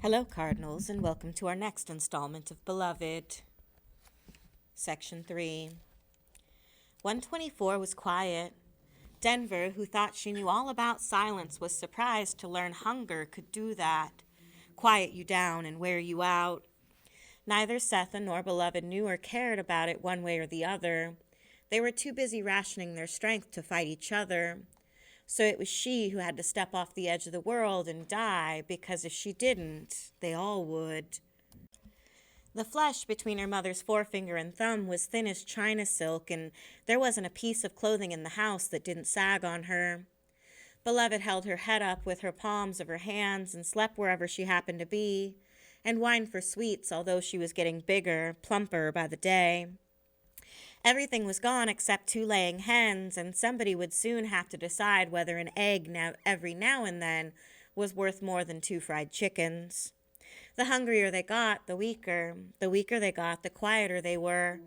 Hello, Cardinals, and welcome to our next installment of Beloved. Section 3. 124 was quiet. Denver, who thought she knew all about silence, was surprised to learn hunger could do that. Quiet you down and wear you out. Neither Setha nor Beloved knew or cared about it one way or the other. They were too busy rationing their strength to fight each other. So it was she who had to step off the edge of the world and die, because if she didn't, they all would. The flesh between her mother's forefinger and thumb was thin as china silk, and there wasn't a piece of clothing in the house that didn't sag on her. Beloved held her head up with her palms of her hands and slept wherever she happened to be, and whined for sweets, although she was getting bigger, plumper by the day. Everything was gone except 2 laying hens, and somebody would soon have to decide whether an egg every now and then was worth more than 2 fried chickens. The hungrier they got, the weaker. The weaker they got, the quieter they were,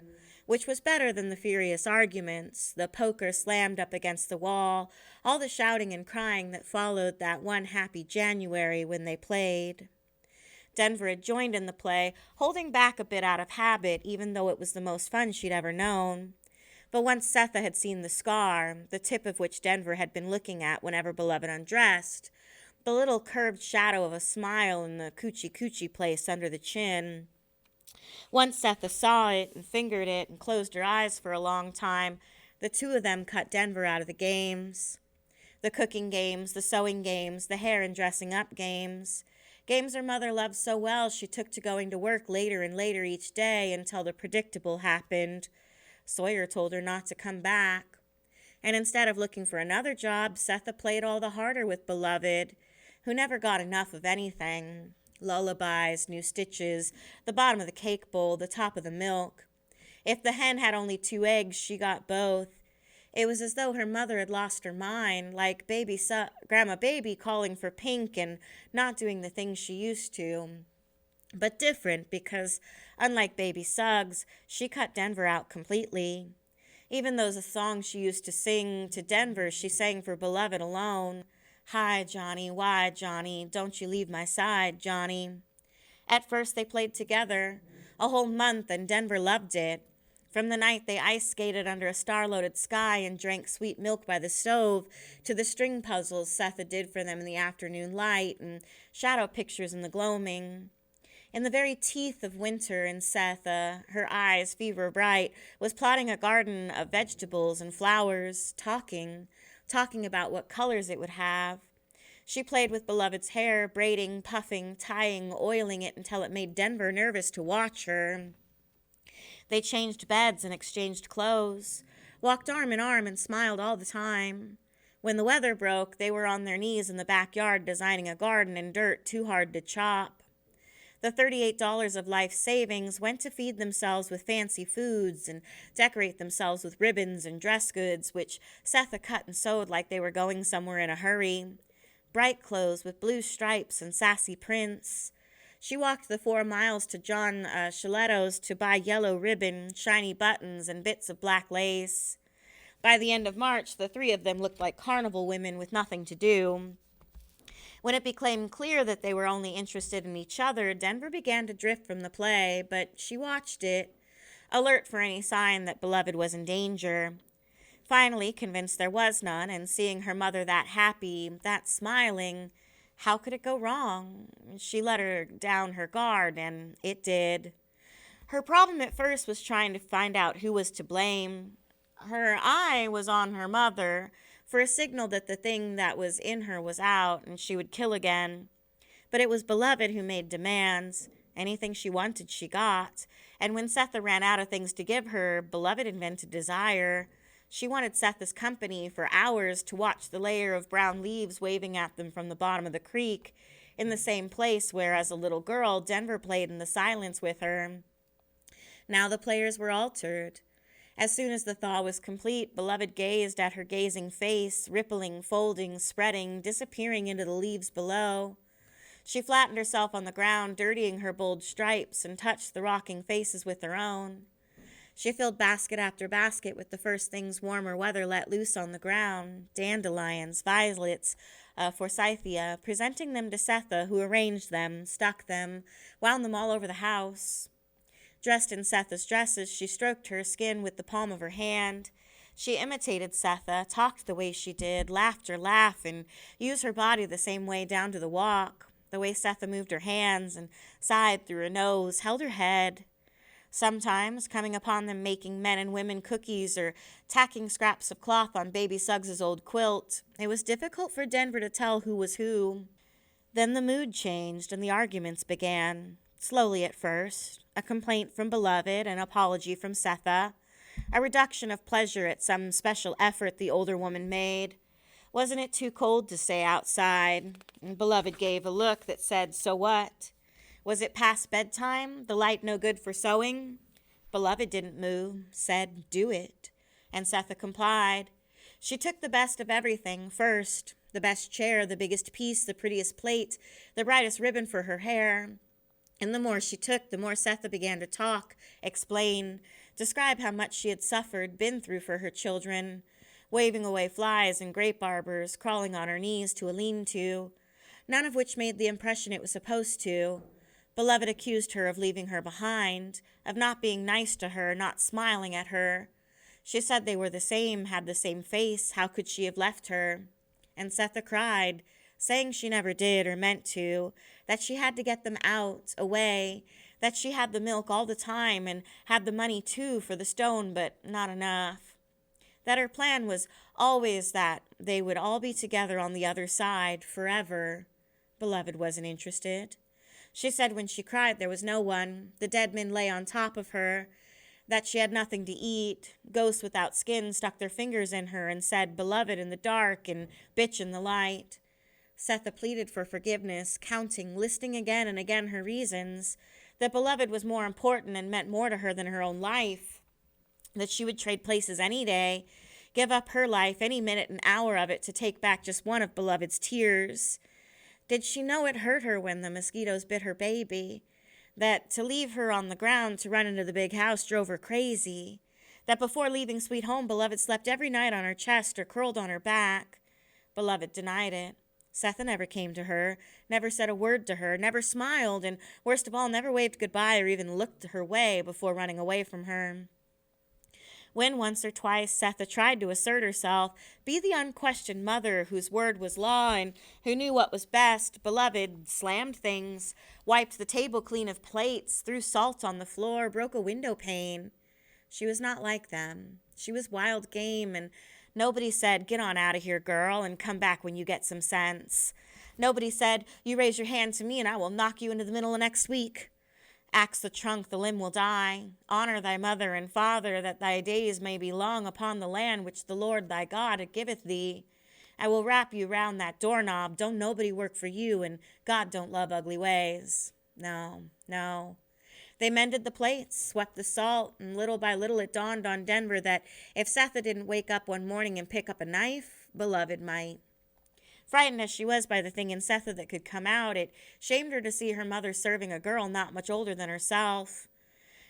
which was better than the furious arguments, the poker slammed up against the wall, all the shouting and crying that followed that one happy January when they played. Denver had joined in the play, holding back a bit out of habit, even though it was the most fun she'd ever known. But once Setha had seen the scar, the tip of which Denver had been looking at whenever Beloved undressed, the little curved shadow of a smile in the coochie place under the chin. Once Setha saw it and fingered it and closed her eyes for a long time, the 2 of them cut Denver out of the games. The cooking games, the sewing games, the hair and dressing up games. Games her mother loved so well she took to going to work later and later each day until the predictable happened. Sawyer told her not to come back. And instead of looking for another job, Setha played all the harder with Beloved, who never got enough of anything. Lullabies, new stitches, the bottom of the cake bowl, the top of the milk. If the hen had only 2 eggs, she got both. It was as though her mother had lost her mind, like Grandma Baby calling for pink and not doing the things she used to. But different, because, unlike Baby Suggs, she cut Denver out completely. Even those songs she used to sing to Denver, she sang for Beloved alone. Hi, Johnny, why, Johnny, don't you leave my side, Johnny. At first they played together, a whole month, and Denver loved it. From the night they ice skated under a star-loaded sky and drank sweet milk by the stove, to the string puzzles Setha did for them in the afternoon light, and shadow pictures in the gloaming. In the very teeth of winter, and Setha, her eyes fever bright, was plotting a garden of vegetables and flowers, talking about what colors it would have. She played with Beloved's hair, braiding, puffing, tying, oiling it until it made Denver nervous to watch her. They changed beds and exchanged clothes, walked arm in arm and smiled all the time. When the weather broke, they were on their knees in the backyard designing a garden in dirt too hard to chop. The $38 of life savings went to feed themselves with fancy foods and decorate themselves with ribbons and dress goods, which Setha cut and sewed like they were going somewhere in a hurry. Bright clothes with blue stripes and sassy prints. She walked the 4 miles to John Chiletto's to buy yellow ribbon, shiny buttons, and bits of black lace. By the end of March, the 3 of them looked like carnival women with nothing to do. When it became clear that they were only interested in each other, Denver began to drift from the play, but she watched it, alert for any sign that Beloved was in danger. Finally, convinced there was none, and seeing her mother that happy, that smiling, how could it go wrong? She let her down her guard, and it did. Her problem at first was trying to find out who was to blame. Her eye was on her mother for a signal that the thing that was in her was out and she would kill again. But it was Beloved who made demands. Anything she wanted, she got. And when Setha ran out of things to give her, Beloved invented desire. She wanted Setha's company for hours to watch the layer of brown leaves waving at them from the bottom of the creek, in the same place where, as a little girl, Denver played in the silence with her. Now the players were altered. As soon as the thaw was complete, Beloved gazed at her gazing face, rippling, folding, spreading, disappearing into the leaves below. She flattened herself on the ground, dirtying her bold stripes, and touched the rocking faces with her own. She filled basket after basket with the first things warmer weather let loose on the ground: dandelions, violets, forsythia, presenting them to Setha, who arranged them, stuck them, wound them all over the house. Dressed in Setha's dresses, she stroked her skin with the palm of her hand. She imitated Setha, talked the way she did, laughed her laugh, and used her body the same way down to the walk, the way Setha moved her hands and sighed through her nose, held her head. Sometimes, coming upon them making men and women cookies or tacking scraps of cloth on baby Suggs's old quilt, it was difficult for Denver to tell who was who. Then the mood changed and the arguments began. Slowly at first, a complaint from Beloved, an apology from Setha, a reduction of pleasure at some special effort the older woman made. Wasn't it too cold to stay outside? And Beloved gave a look that said, so what? Was it past bedtime? The light no good for sewing? Beloved didn't move, said, do it. And Setha complied. She took the best of everything first, the best chair, the biggest piece, the prettiest plate, the brightest ribbon for her hair. And the more she took, the more Setha began to talk, explain, describe how much she had suffered, been through for her children, waving away flies and grape arbors, crawling on her knees to a lean-to, none of which made the impression it was supposed to. Beloved accused her of leaving her behind, of not being nice to her, not smiling at her. She said they were the same, had the same face. How could she have left her? And Setha cried, saying she never did or meant to, that she had to get them out, away, that she had the milk all the time and had the money too for the stone, but not enough. That her plan was always that they would all be together on the other side forever. Beloved wasn't interested. She said when she cried there was no one. The dead men lay on top of her, that she had nothing to eat. Ghosts without skin stuck their fingers in her and said, Beloved in the dark and bitch in the light. Setha pleaded for forgiveness, counting, listing again and again her reasons, that Beloved was more important and meant more to her than her own life, that she would trade places any day, give up her life, any minute and hour of it, to take back just one of Beloved's tears. Did she know it hurt her when the mosquitoes bit her baby? That to leave her on the ground to run into the big house drove her crazy? That before leaving Sweet Home, Beloved slept every night on her chest or curled on her back? Beloved denied it. Setha never came to her, never said a word to her, never smiled, and worst of all, never waved goodbye or even looked her way before running away from her. When once or twice Setha tried to assert herself, be the unquestioned mother whose word was law and who knew what was best, Beloved slammed things, wiped the table clean of plates, threw salt on the floor, broke a window pane. She was not like them. She was wild game, and nobody said, get on out of here, girl, and come back when you get some sense. Nobody said, you raise your hand to me and I will knock you into the middle of next week. Axe the trunk, the limb will die. Honor thy mother and father, that thy days may be long upon the land which the Lord thy God giveth thee. I will wrap you round that doorknob. Don't nobody work for you, and God don't love ugly ways. No, no. They mended the plates, swept the salt, and little by little it dawned on Denver that if Setha didn't wake up one morning and pick up a knife, Beloved might. Frightened as she was by the thing in Setha that could come out, it shamed her to see her mother serving a girl not much older than herself.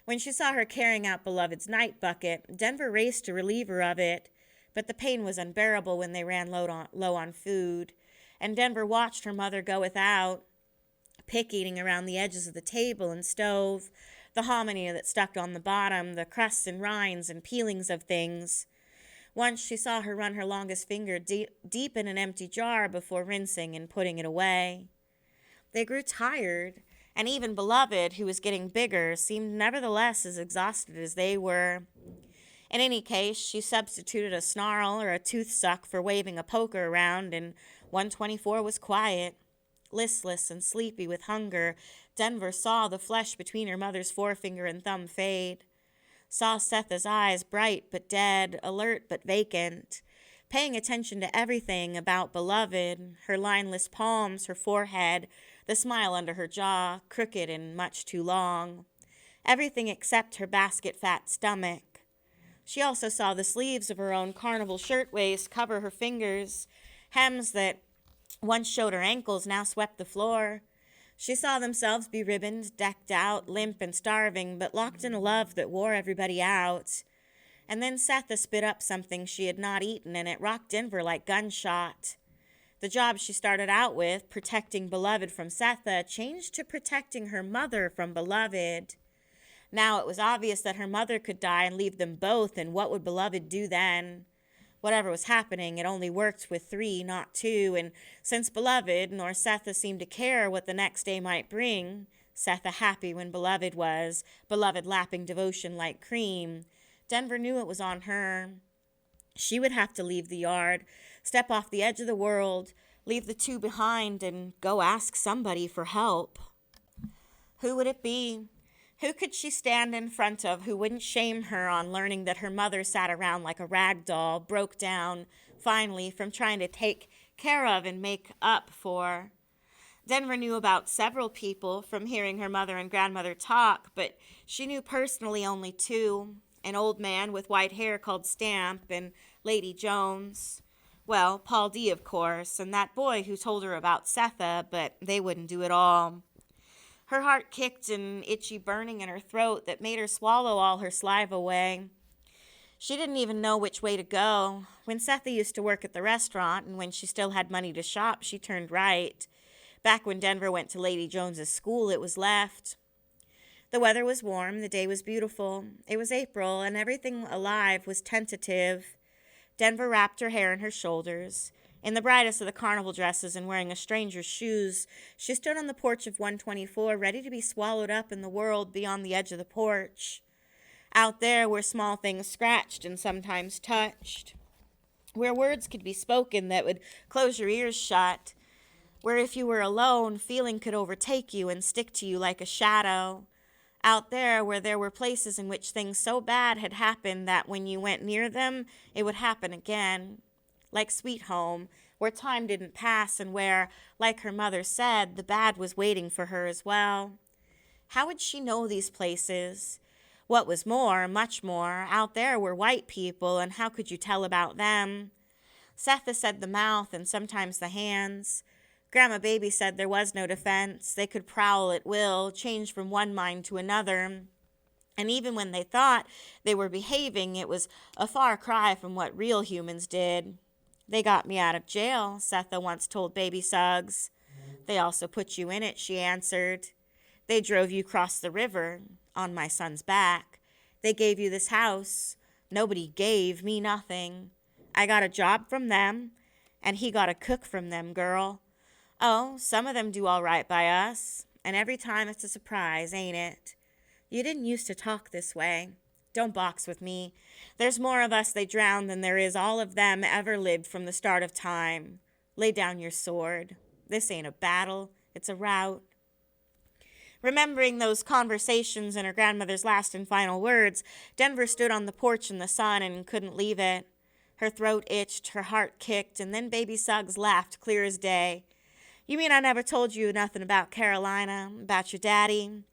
When she saw her carrying out Beloved's night bucket, Denver raced to relieve her of it, but the pain was unbearable when they ran low on food, and Denver watched her mother go without, pick-eating around the edges of the table and stove, the hominy that stuck on the bottom, the crusts and rinds and peelings of things. Once she saw her run her longest finger deep in an empty jar before rinsing and putting it away. They grew tired, and even Beloved, who was getting bigger, seemed nevertheless as exhausted as they were. In any case, she substituted a snarl or a tooth suck for waving a poker around, and 124 was quiet. Listless and sleepy with hunger, Denver saw the flesh between her mother's forefinger and thumb fade. Saw Setha's eyes bright but dead, alert but vacant, paying attention to everything about Beloved, her lineless palms, her forehead, the smile under her jaw, crooked and much too long. Everything except her basket-fat stomach. She also saw the sleeves of her own carnival shirtwaist cover her fingers, hems that once showed her ankles now swept the floor. She saw themselves be ribboned, decked out, limp and starving, but locked in a love that wore everybody out. And then Setha spit up something she had not eaten, and it rocked Denver like gunshot. The job she started out with, protecting Beloved from Setha, changed to protecting her mother from Beloved. Now it was obvious that her mother could die and leave them both, and what would Beloved do then? Whatever was happening, it only worked with 3, not 2, and since Beloved nor Setha seemed to care what the next day might bring, Setha happy when Beloved was, Beloved lapping devotion like cream, Denver knew it was on her. She would have to leave the yard, step off the edge of the world, leave the 2 behind, and go ask somebody for help. Who would it be? Who could she stand in front of who wouldn't shame her on learning that her mother sat around like a rag doll, broke down, finally, from trying to take care of and make up for? Denver knew about several people from hearing her mother and grandmother talk, but she knew personally only 2, an old man with white hair called Stamp and Lady Jones. Well, Paul D., of course, and that boy who told her about Setha, but they wouldn't do it all. Her heart kicked an itchy burning in her throat that made her swallow all her saliva away. She didn't even know which way to go. When Setha used to work at the restaurant, and when she still had money to shop, she turned right. Back when Denver went to Lady Jones's school, it was left. The weather was warm, the day was beautiful. It was April, and everything alive was tentative. Denver wrapped her hair in her shoulders. In the brightest of the carnival dresses and wearing a stranger's shoes, she stood on the porch of 124, ready to be swallowed up in the world beyond the edge of the porch. Out there where small things scratched and sometimes touched. Where words could be spoken that would close your ears shut. Where if you were alone, feeling could overtake you and stick to you like a shadow. Out there where there were places in which things so bad had happened that when you went near them, it would happen again. Like Sweet Home, where time didn't pass and where, like her mother said, the bad was waiting for her as well. How would she know these places? What was more, much more, out there were white people, and how could you tell about them? Setha said the mouth and sometimes the hands. Grandma Baby said there was no defense. They could prowl at will, change from one mind to another. And even when they thought they were behaving, it was a far cry from what real humans did. They got me out of jail, Setha once told Baby Suggs. They also put you in it, she answered. They drove you across the river, on my son's back. They gave you this house. Nobody gave me nothing. I got a job from them, and he got a cook from them, girl. Oh, some of them do all right by us, and every time it's a surprise, ain't it? You didn't used to talk this way. Don't box with me. There's more of us they drowned than there is all of them ever lived from the start of time. Lay down your sword. This ain't a battle. It's a rout. Remembering those conversations and her grandmother's last and final words, Denver stood on the porch in the sun and couldn't leave it. Her throat itched, her heart kicked, and then Baby Suggs laughed clear as day. You mean I never told you nothing about Carolina, about your daddy?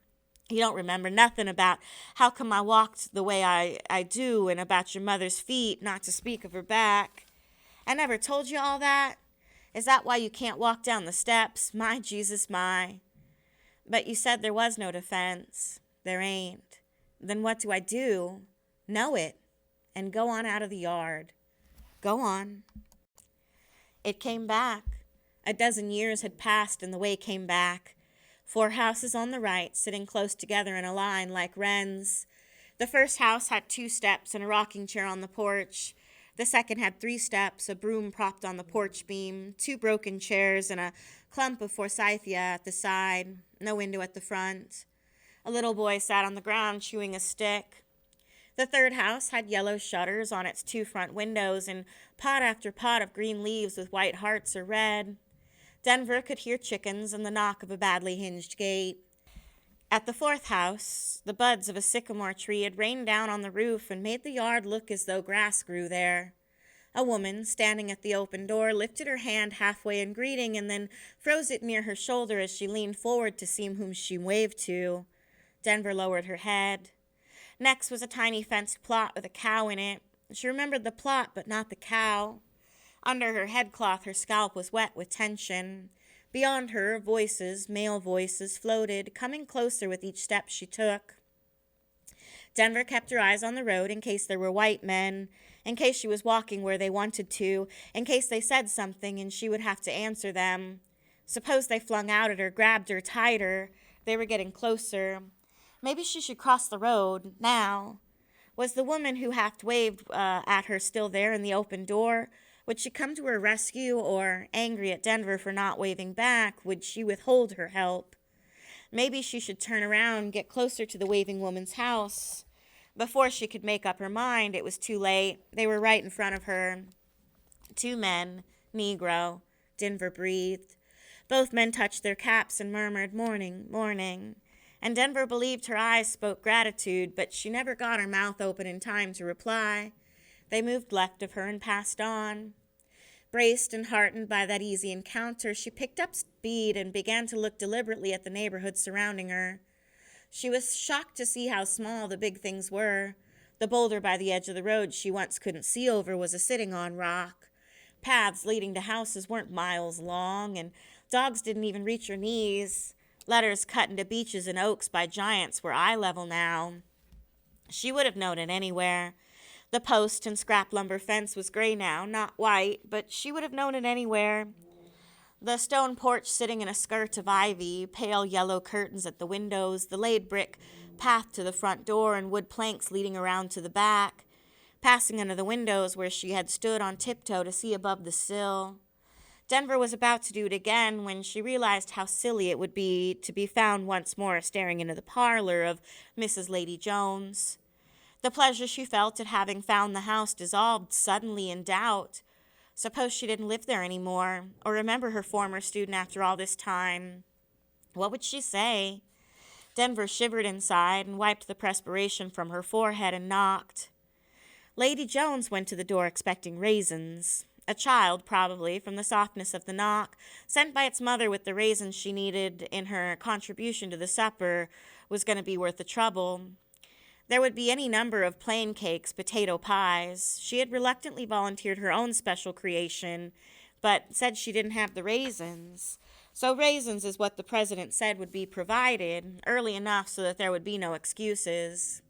You don't remember nothing about how come I walked the way I do and about your mother's feet, not to speak of her back. I never told you all that? Is that why you can't walk down the steps? My Jesus, my. But you said there was no defense. There ain't. Then what do I do? Know it. And go on out of the yard. Go on. It came back. A dozen years had passed and the way came back. 4 houses on the right, sitting close together in a line like wrens. The first house had 2 steps and a rocking chair on the porch. The second had 3 steps, a broom propped on the porch beam, 2 broken chairs, and a clump of forsythia at the side, no window at the front. A little boy sat on the ground chewing a stick. The third house had yellow shutters on its 2 front windows and pot after pot of green leaves with white hearts or red. Denver could hear chickens and the knock of a badly hinged gate. At the 4th house, the buds of a sycamore tree had rained down on the roof and made the yard look as though grass grew there. A woman, standing at the open door, lifted her hand halfway in greeting and then froze it near her shoulder as she leaned forward to see whom she waved to. Denver lowered her head. Next was a tiny fenced plot with a cow in it. She remembered the plot, but not the cow. Under her headcloth, her scalp was wet with tension. Beyond her, voices, male voices, floated, coming closer with each step she took. Denver kept her eyes on the road in case there were white men, in case she was walking where they wanted to, in case they said something and she would have to answer them. Suppose they flung out at her, grabbed her tighter. They were getting closer. Maybe she should cross the road, now. Was the woman who half waved at her still there in the open door? Would she come to her rescue, or, angry at Denver for not waving back, would she withhold her help? Maybe she should turn around, get closer to the waving woman's house. Before she could make up her mind, it was too late. They were right in front of her. Two men, Negro. Denver breathed. Both men touched their caps and murmured, "Morning, morning." And Denver believed her eyes spoke gratitude, but she never got her mouth open in time to reply. They moved left of her and passed on. Braced and heartened by that easy encounter, she picked up speed and began to look deliberately at the neighborhood surrounding her. She was shocked to see how small the big things were. The boulder by the edge of the road she once couldn't see over was a sitting on rock. Paths leading to houses weren't miles long, and dogs didn't even reach her knees. Letters cut into beeches and oaks by giants were eye level now. She would have known it anywhere. The post and scrap lumber fence was gray now, not white, but she would have known it anywhere. The stone porch sitting in a skirt of ivy, pale yellow curtains at the windows, the laid brick path to the front door, and wood planks leading around to the back, passing under the windows where she had stood on tiptoe to see above the sill. Denver was about to do it again when she realized how silly it would be to be found once more staring into the parlor of Mrs. Lady Jones. The pleasure she felt at having found the house dissolved suddenly in doubt. Suppose she didn't live there anymore, or remember her former student after all this time. What would she say? Denver shivered inside and wiped the perspiration from her forehead and knocked. Lady Jones went to the door expecting raisins. A child, probably, from the softness of the knock, sent by its mother with the raisins she needed in her contribution to the supper, was going to be worth the trouble. There would be any number of plain cakes, potato pies. She had reluctantly volunteered her own special creation, but said she didn't have the raisins. So raisins is what the president said would be provided, early enough so that there would be no excuses.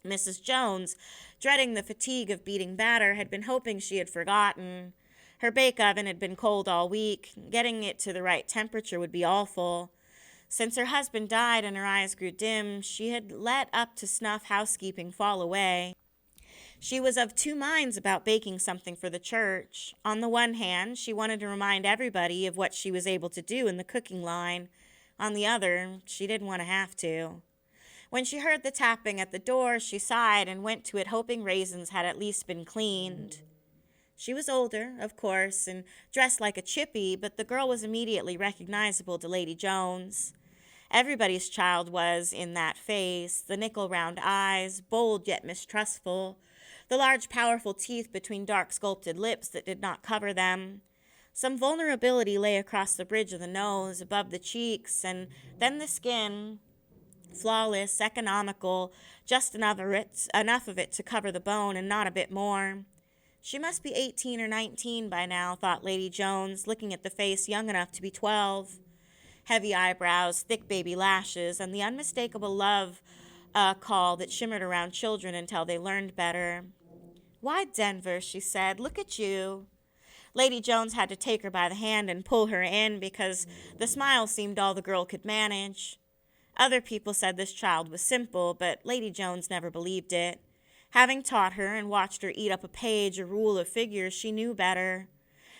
Mrs. Jones, dreading the fatigue of beating batter, had been hoping she had forgotten. Her bake oven had been cold all week. Getting it to the right temperature would be awful. Since her husband died and her eyes grew dim, she had let up to snuff housekeeping fall away. She was of two minds about baking something for the church. On the one hand, she wanted to remind everybody of what she was able to do in the cooking line. On the other, she didn't want to have to. When she heard the tapping at the door, she sighed and went to it, hoping raisins had at least been cleaned. She was older, of course, and dressed like a chippy, but the girl was immediately recognizable to Lady Jones. Everybody's child was in that face, the nickel-round eyes, bold yet mistrustful, the large, powerful teeth between dark sculpted lips that did not cover them. Some vulnerability lay across the bridge of the nose, above the cheeks, and then the skin, flawless, economical, just enough of it to cover the bone and not a bit more. She must be 18 or 19 by now, thought Lady Jones, looking at the face young enough to be 12. Heavy eyebrows, thick baby lashes, and the unmistakable love call that shimmered around children until they learned better. "Why, Denver," she said, "look at you." Lady Jones had to take her by the hand and pull her in because the smile seemed all the girl could manage. Other people said this child was simple, but Lady Jones never believed it. Having taught her and watched her eat up a page, a rule of figures, she knew better.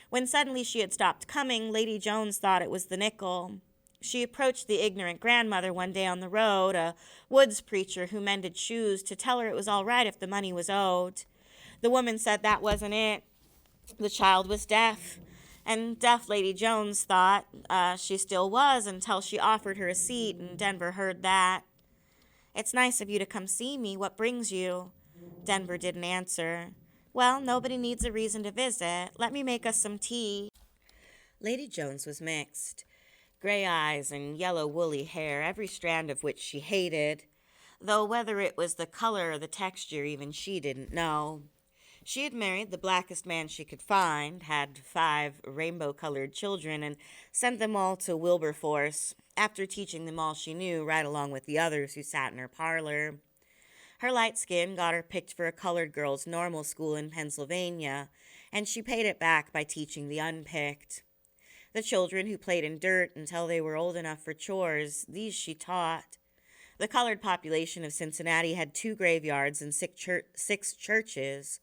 When suddenly she had stopped coming, Lady Jones thought it was the nickel. She approached the ignorant grandmother one day on the road, a woods preacher who mended shoes, to tell her it was all right if the money was owed. The woman said that wasn't it. The child was deaf. And deaf Lady Jones thought she still was until she offered her a seat, and Denver heard that. "It's nice of you to come see me. What brings you?" Denver didn't answer. "Well, nobody needs a reason to visit. Let me make us some tea." Lady Jones was mixed. Gray eyes and yellow woolly hair, every strand of which she hated, though whether it was the color or the texture even she didn't know. She had married the blackest man she could find, had 5 rainbow-colored children, and sent them all to Wilberforce, after teaching them all she knew, right along with the others who sat in her parlor. Her light skin got her picked for a colored girls' normal school in Pennsylvania, and she paid it back by teaching the unpicked. The children who played in dirt until they were old enough for chores, these she taught. The colored population of Cincinnati had 2 graveyards and 6 churches,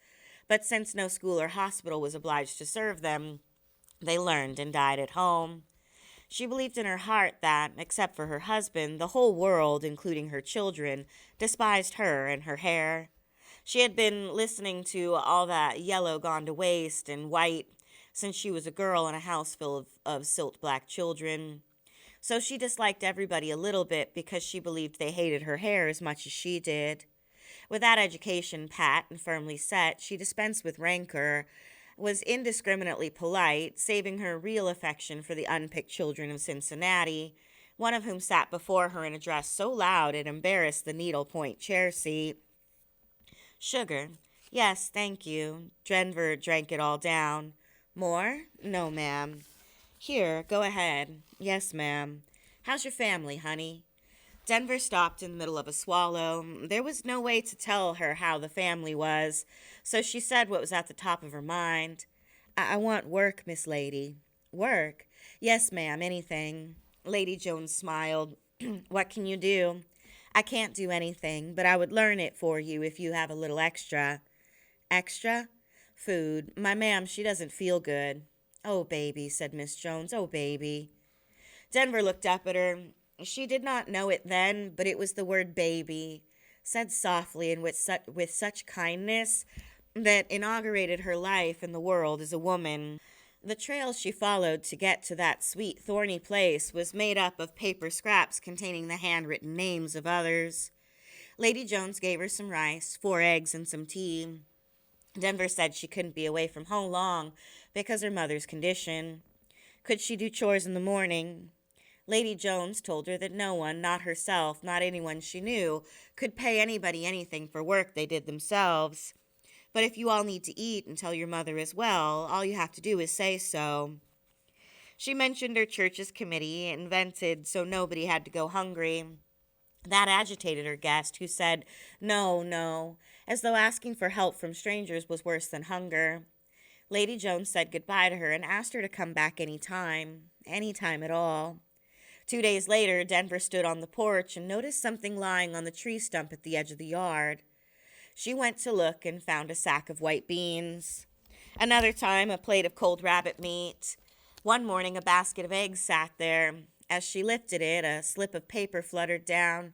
but since no school or hospital was obliged to serve them, they learned and died at home. She believed in her heart that, except for her husband, the whole world, including her children, despised her and her hair. She had been listening to all that yellow gone to waste and white since she was a girl in a house full of silt black children. So she disliked everybody a little bit because she believed they hated her hair as much as she did. With that education pat and firmly set, she dispensed with rancor, was indiscriminately polite, saving her real affection for the unpicked children of Cincinnati, one of whom sat before her in a dress so loud it embarrassed the needlepoint chair seat. Sugar. Yes, thank you. Denver drank it all down. More? No, ma'am. Here, go ahead. Yes, ma'am. How's your family, honey? Denver stopped in the middle of a swallow. There was no way to tell her how the family was, so she said what was at the top of her mind. I want work, Miss Lady. Work? Yes, ma'am, anything. Lady Jones smiled. What can you do? I can't do anything, but I would learn it for you if you have a little extra. Extra? Food. My ma'am, she doesn't feel good. Oh, baby, said Miss Jones. Oh, baby. Denver looked up at her. She did not know it then, but it was the word baby, said softly and with such kindness that inaugurated her life in the world as a woman. The trail she followed to get to that sweet, thorny place was made up of paper scraps containing the handwritten names of others. Lady Jones gave her some rice, 4 eggs, and some tea. Denver said she couldn't be away from home long because her mother's condition. Could she do chores in the morning? Lady Jones told her that no one, not herself, not anyone she knew, could pay anybody anything for work they did themselves. But if you all need to eat and tell your mother as well, all you have to do is say so. She mentioned her church's committee, invented so nobody had to go hungry. That agitated her guest, who said, no, no, as though asking for help from strangers was worse than hunger. Lady Jones said goodbye to her and asked her to come back any time at all. 2 days later, Denver stood on the porch and noticed something lying on the tree stump at the edge of the yard. She went to look and found a sack of white beans. Another time, a plate of cold rabbit meat. One morning, a basket of eggs sat there. As she lifted it, a slip of paper fluttered down.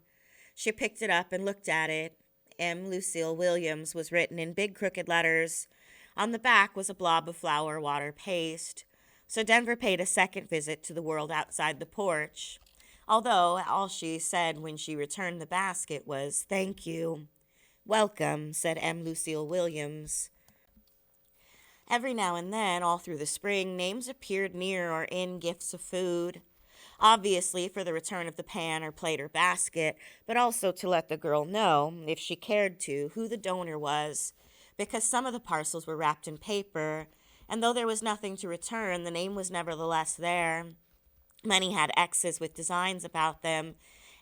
She picked it up and looked at it. M. Lucille Williams was written in big crooked letters. On the back was a blob of flour water paste. So Denver paid a second visit to the world outside the porch, although all she said when she returned the basket was, "Thank you." "Welcome," said M. Lucille Williams. Every now and then, all through the spring, names appeared near or in gifts of food, obviously for the return of the pan or plate or basket, but also to let the girl know, if she cared to, who the donor was, because some of the parcels were wrapped in paper, and though there was nothing to return, the name was nevertheless there. Many had X's with designs about them,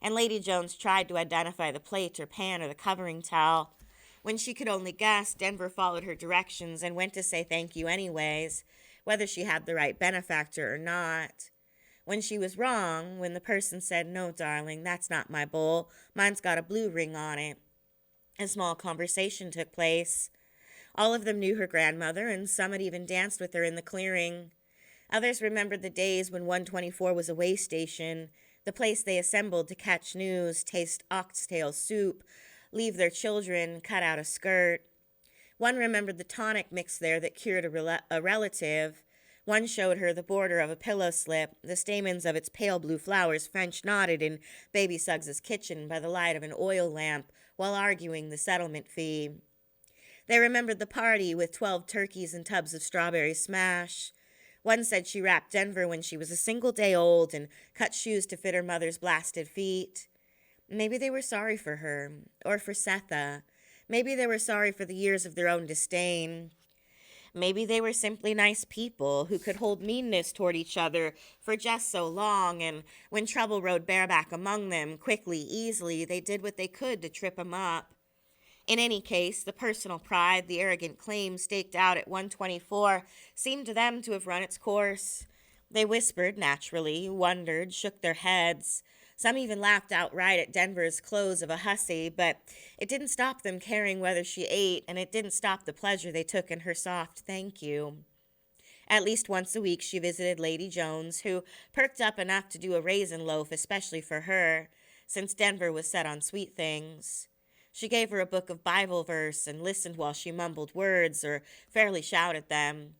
and Lady Jones tried to identify the plate or pan or the covering towel. When she could only guess, Denver followed her directions and went to say thank you anyways, whether she had the right benefactor or not. When she was wrong, when the person said, "No, darling, that's not my bowl, mine's got a blue ring on it," a small conversation took place. All of them knew her grandmother, and some had even danced with her in the clearing. Others remembered the days when 124 was a way station, the place they assembled to catch news, taste oxtail soup, leave their children, cut out a skirt. One remembered the tonic mix there that cured a relative. One showed her the border of a pillow slip, the stamens of its pale blue flowers French knotted in Baby Suggs's kitchen by the light of an oil lamp while arguing the settlement fee. They remembered the party with 12 turkeys and tubs of strawberry smash. One said she wrapped Denver when she was a single day old and cut shoes to fit her mother's blasted feet. Maybe they were sorry for her, or for Setha. Maybe they were sorry for the years of their own disdain. Maybe they were simply nice people who could hold meanness toward each other for just so long, and when trouble rode bareback among them, quickly, easily, they did what they could to trip him up. In any case, the personal pride, the arrogant claim staked out at 124 seemed to them to have run its course. They whispered naturally, wondered, shook their heads. Some even laughed outright at Denver's close of a hussy, but it didn't stop them caring whether she ate, and it didn't stop the pleasure they took in her soft thank you. At least once a week she visited Lady Jones, who perked up enough to do a raisin loaf especially for her, since Denver was set on sweet things. She gave her a book of Bible verse and listened while she mumbled words or fairly shouted them.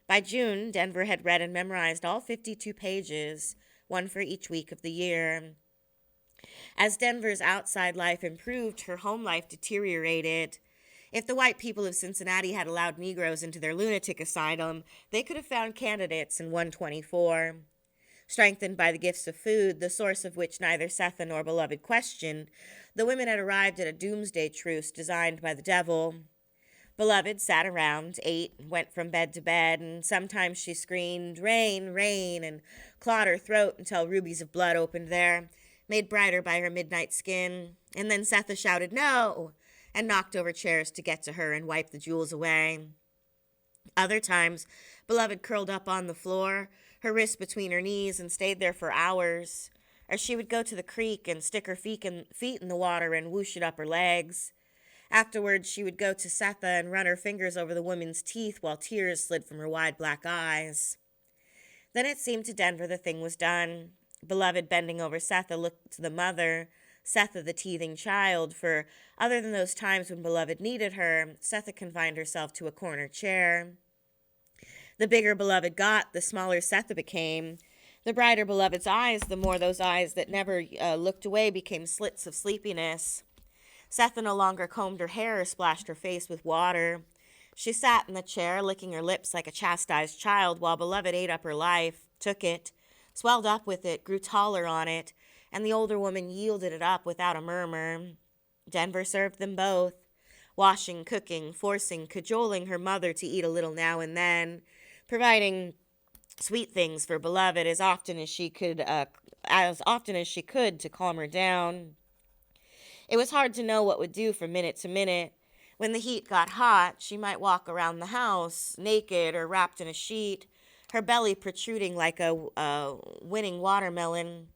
By June, Denver had read and memorized all 52 pages, one for each week of the year. As Denver's outside life improved, her home life deteriorated. If the white people of Cincinnati had allowed Negroes into their lunatic asylum, they could have found candidates in 124. Strengthened by the gifts of food, the source of which neither Sethe nor Beloved questioned, the women had arrived at a doomsday truce designed by the devil. Beloved sat around, ate, went from bed to bed, and sometimes she screamed, "Rain, rain," and clawed her throat until rubies of blood opened there, made brighter by her midnight skin. And then Sethe shouted, "No!" and knocked over chairs to get to her and wipe the jewels away. Other times, Beloved curled up on the floor, her wrists between her knees, and stayed there for hours. Or she would go to the creek and stick her feet in the water and whoosh it up her legs. Afterwards, she would go to Sethe and run her fingers over the woman's teeth while tears slid from her wide black eyes. Then it seemed to Denver the thing was done. Beloved, bending over Sethe, looked to the mother, Sethe the teething child, for other than those times when Beloved needed her, Sethe confined herself to a corner chair. The bigger Beloved got, the smaller Sethe became. The brighter Beloved's eyes, the more those eyes that never looked away became slits of sleepiness. Sethe no longer combed her hair or splashed her face with water. She sat in the chair, licking her lips like a chastised child, while Beloved ate up her life, took it, swelled up with it, grew taller on it, and the older woman yielded it up without a murmur. Denver served them both, washing, cooking, forcing, cajoling her mother to eat a little now and then, providing sweet things for Beloved as often as she could to calm her down. It was hard to know what would do from minute to minute. When the heat got hot, she might walk around the house, naked or wrapped in a sheet, her belly protruding like a winning watermelon.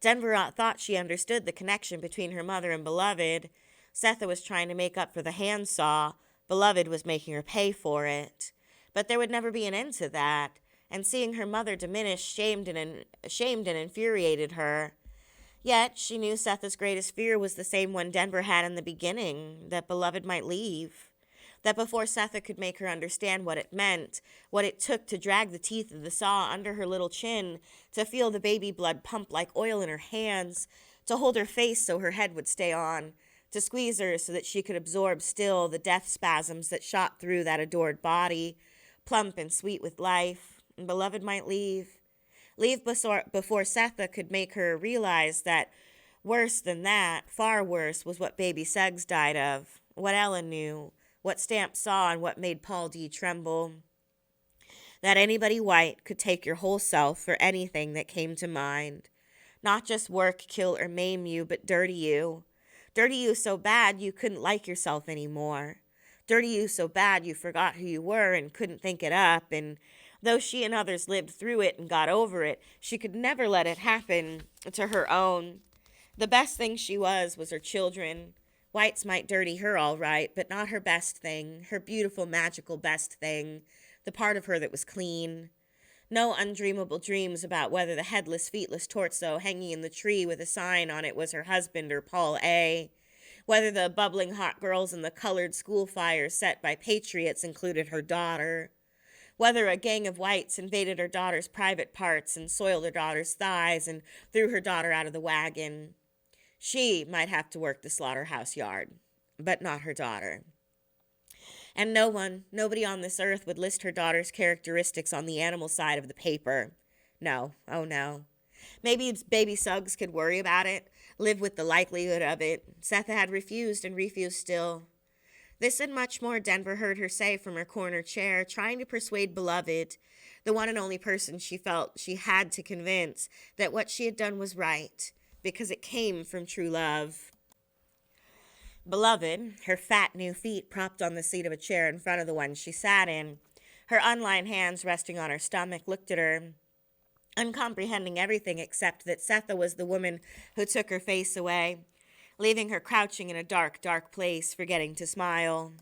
Denver thought she understood the connection between her mother and Beloved. Sethe was trying to make up for the handsaw. Beloved was making her pay for it. But there would never be an end to that, and seeing her mother diminish shamed and infuriated her. Yet she knew Sethe's greatest fear was the same one Denver had in the beginning, that Beloved might leave. That before Sethe could make her understand what it meant, what it took to drag the teeth of the saw under her little chin, to feel the baby blood pump like oil in her hands, to hold her face so her head would stay on, to squeeze her so that she could absorb still the death spasms that shot through that adored body, plump and sweet with life, and Beloved might leave. Leave before Sethe could make her realize that worse than that, far worse, was what baby Suggs died of, what Ellen knew, what Stamp saw, and what made Paul D. tremble. That anybody white could take your whole self for anything that came to mind. Not just work, kill, or maim you, but dirty you. Dirty you so bad you couldn't like yourself anymore. Dirty you so bad you forgot who you were and couldn't think it up, and though she and others lived through it and got over it, she could never let it happen to her own. The best thing she was her children. Whites might dirty her all right, but not her best thing, her beautiful, magical best thing, the part of her that was clean. No undreamable dreams about whether the headless, feetless torso hanging in the tree with a sign on it was her husband or Paul A., whether the bubbling hot girls in the colored school fires set by patriots included her daughter, whether a gang of whites invaded her daughter's private parts and soiled her daughter's thighs and threw her daughter out of the wagon. She might have to work the slaughterhouse yard, but not her daughter. And nobody on this earth would list her daughter's characteristics on the animal side of the paper. No, oh no. Maybe baby Suggs could worry about it, live with the likelihood of it. Sethe had refused and refused still. This and much more Denver heard her say from her corner chair, trying to persuade Beloved, the one and only person she felt she had to convince, that what she had done was right, because it came from true love. Beloved, her fat new feet propped on the seat of a chair in front of the one she sat in, her unlined hands resting on her stomach, looked at her, uncomprehending everything except that Setha was the woman who took her face away, leaving her crouching in a dark, dark place, forgetting to smile.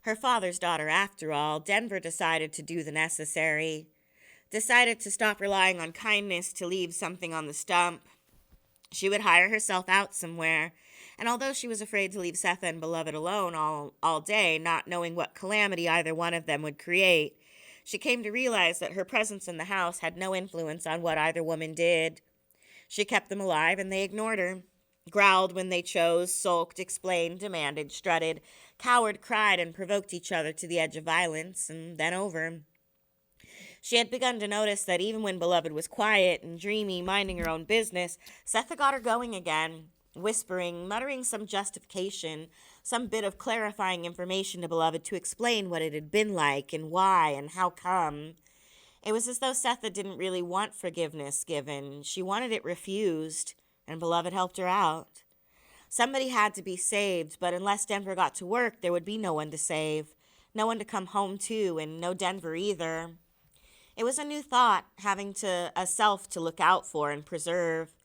Her father's daughter, after all, Denver decided to do the necessary, decided to stop relying on kindness to leave something on the stump. She would hire herself out somewhere, and although she was afraid to leave Setha and Beloved alone all day, not knowing what calamity either one of them would create, she came to realize that her presence in the house had no influence on what either woman did. She kept them alive, and they ignored her. Growled when they chose, sulked, explained, demanded, strutted, cowered, cried, and provoked each other to the edge of violence, and then over. She had begun to notice that even when Beloved was quiet and dreamy, minding her own business, Setha got her going again, whispering, muttering some justification, some bit of clarifying information to Beloved to explain what it had been like and why and how come. It was as though Setha didn't really want forgiveness given. She wanted it refused, and Beloved helped her out. Somebody had to be saved, but unless Denver got to work, there would be no one to save, no one to come home to, and no Denver either. It was a new thought, having a self to look out for and preserve.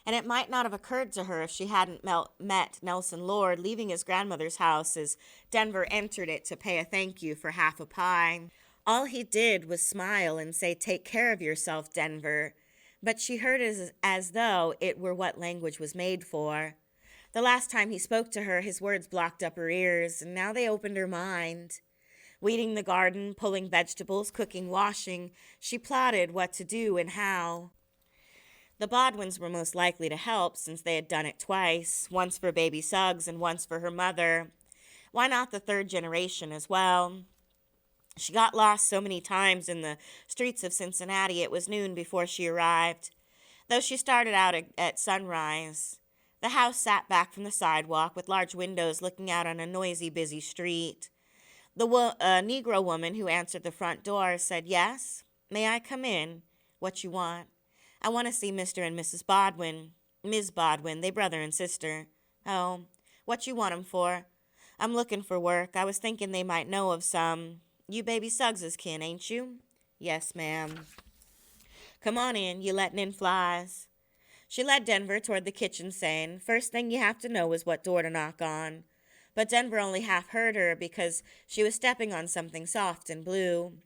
And it might not have occurred to her if she hadn't met Nelson Lord leaving his grandmother's house as Denver entered it to pay a thank you for half a pie. All he did was smile and say, "Take care of yourself, Denver." But she heard it as though it were what language was made for. The last time he spoke to her, his words blocked up her ears, and now they opened her mind. Weeding the garden, pulling vegetables, cooking, washing, she plotted what to do and how. The Bodwins were most likely to help since they had done it twice, once for baby Suggs and once for her mother. Why not the third generation as well? She got lost so many times in the streets of Cincinnati it was noon before she arrived, though she started out at sunrise. The house sat back from the sidewalk with large windows looking out on a noisy, busy street. The Negro woman who answered the front door said, "Yes, may I come in? What you want?" "I want to see Mr. and Mrs. Bodwin." "Ms. Bodwin, they brother and sister." "Oh, what you want 'em for?" "I'm looking for work. I was thinking they might know of some. You baby Suggs's kin, ain't you?" "Yes, ma'am." "Come on in. You letting in flies?" She led Denver toward the kitchen, saying, "First thing you have to know is what door to knock on." But Denver only half heard her because she was stepping on something soft and blue.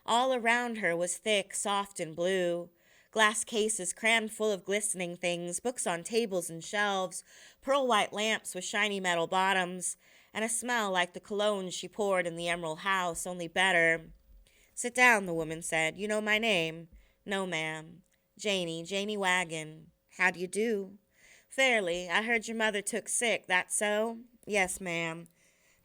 All around her was thick, soft and blue. Glass cases crammed full of glistening things, books on tables and shelves, pearl-white lamps with shiny metal bottoms, and a smell like the cologne she poured in the Emerald House, only better. "Sit down," the woman said. "You know my name?" "No, ma'am." Janie Wagon." "How do you do?" "Fairly. I heard your mother took sick, that so?" "Yes, ma'am."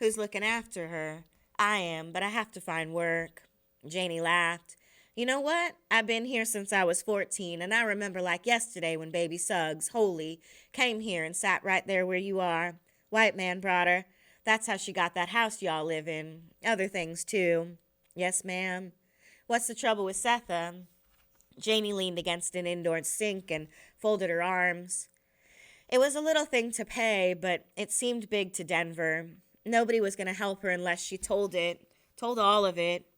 "Who's looking after her?" "I am, but I have to find work." Janie laughed. "You know what? I've been here since I was 14, and I remember like yesterday when baby Suggs, Holy, came here and sat right there where you are. White man brought her. That's how she got that house y'all live in. Other things, too." "Yes, ma'am." "What's the trouble with Setha?" Janie leaned against an indoor sink and folded her arms. It was a little thing to pay, but it seemed big to Denver. Nobody was going to help her unless she told all of it.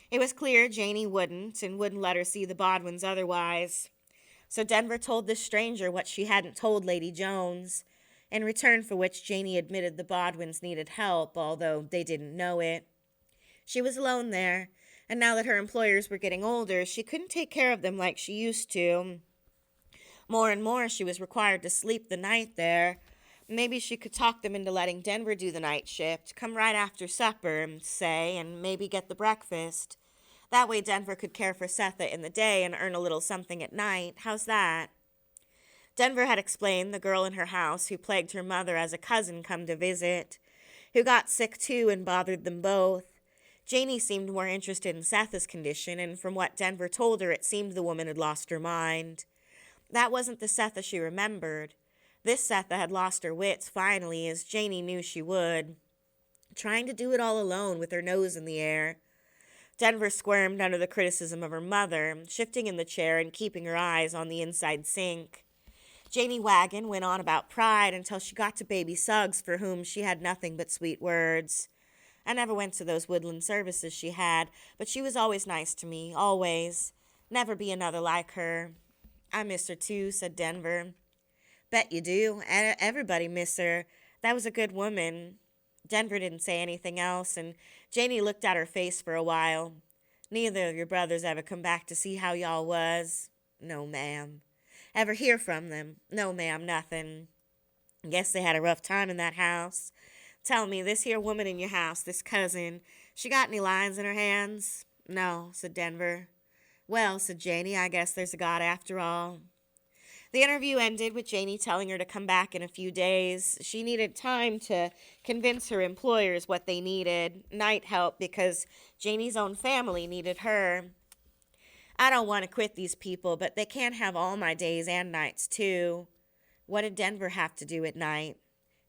It was clear Janie wouldn't, and wouldn't let her see the Bodwins otherwise. So Denver told this stranger what she hadn't told Lady Jones, in return for which Janie admitted the Bodwins needed help, although they didn't know it. She was alone there, and now that her employers were getting older, she couldn't take care of them like she used to. More and more she was required to sleep the night there. Maybe she could talk them into letting Denver do the night shift, come right after supper, say, and maybe get the breakfast. That way Denver could care for Setha in the day and earn a little something at night. How's that? Denver had explained the girl in her house who plagued her mother as a cousin come to visit, who got sick too and bothered them both. Janie seemed more interested in Setha's condition, and from what Denver told her, it seemed the woman had lost her mind. That wasn't the Setha she remembered. This Setha had lost her wits finally, as Janie knew she would, trying to do it all alone with her nose in the air. Denver squirmed under the criticism of her mother, shifting in the chair and keeping her eyes on the inside sink. Janie Wagon went on about pride until she got to baby Suggs, for whom she had nothing but sweet words. I never went to those woodland services she had, but she was always nice to me, always. Never be another like her. I miss her too, said Denver. Bet you do. Everybody miss her. That was a good woman. Denver didn't say anything else, and Janie looked at her face for a while. Neither of your brothers ever come back to see how y'all was? No, ma'am. Ever hear from them? No, ma'am, nothing. Guess they had a rough time in that house. Tell me, this here woman in your house, this cousin, she got any lines in her hands? No, said Denver. Well, said Janie, I guess there's a God after all. The interview ended with Janie telling her to come back in a few days. She needed time to convince her employers what they needed. Night help because Janie's own family needed her. I don't want to quit these people, but they can't have all my days and nights too. What did Denver have to do at night?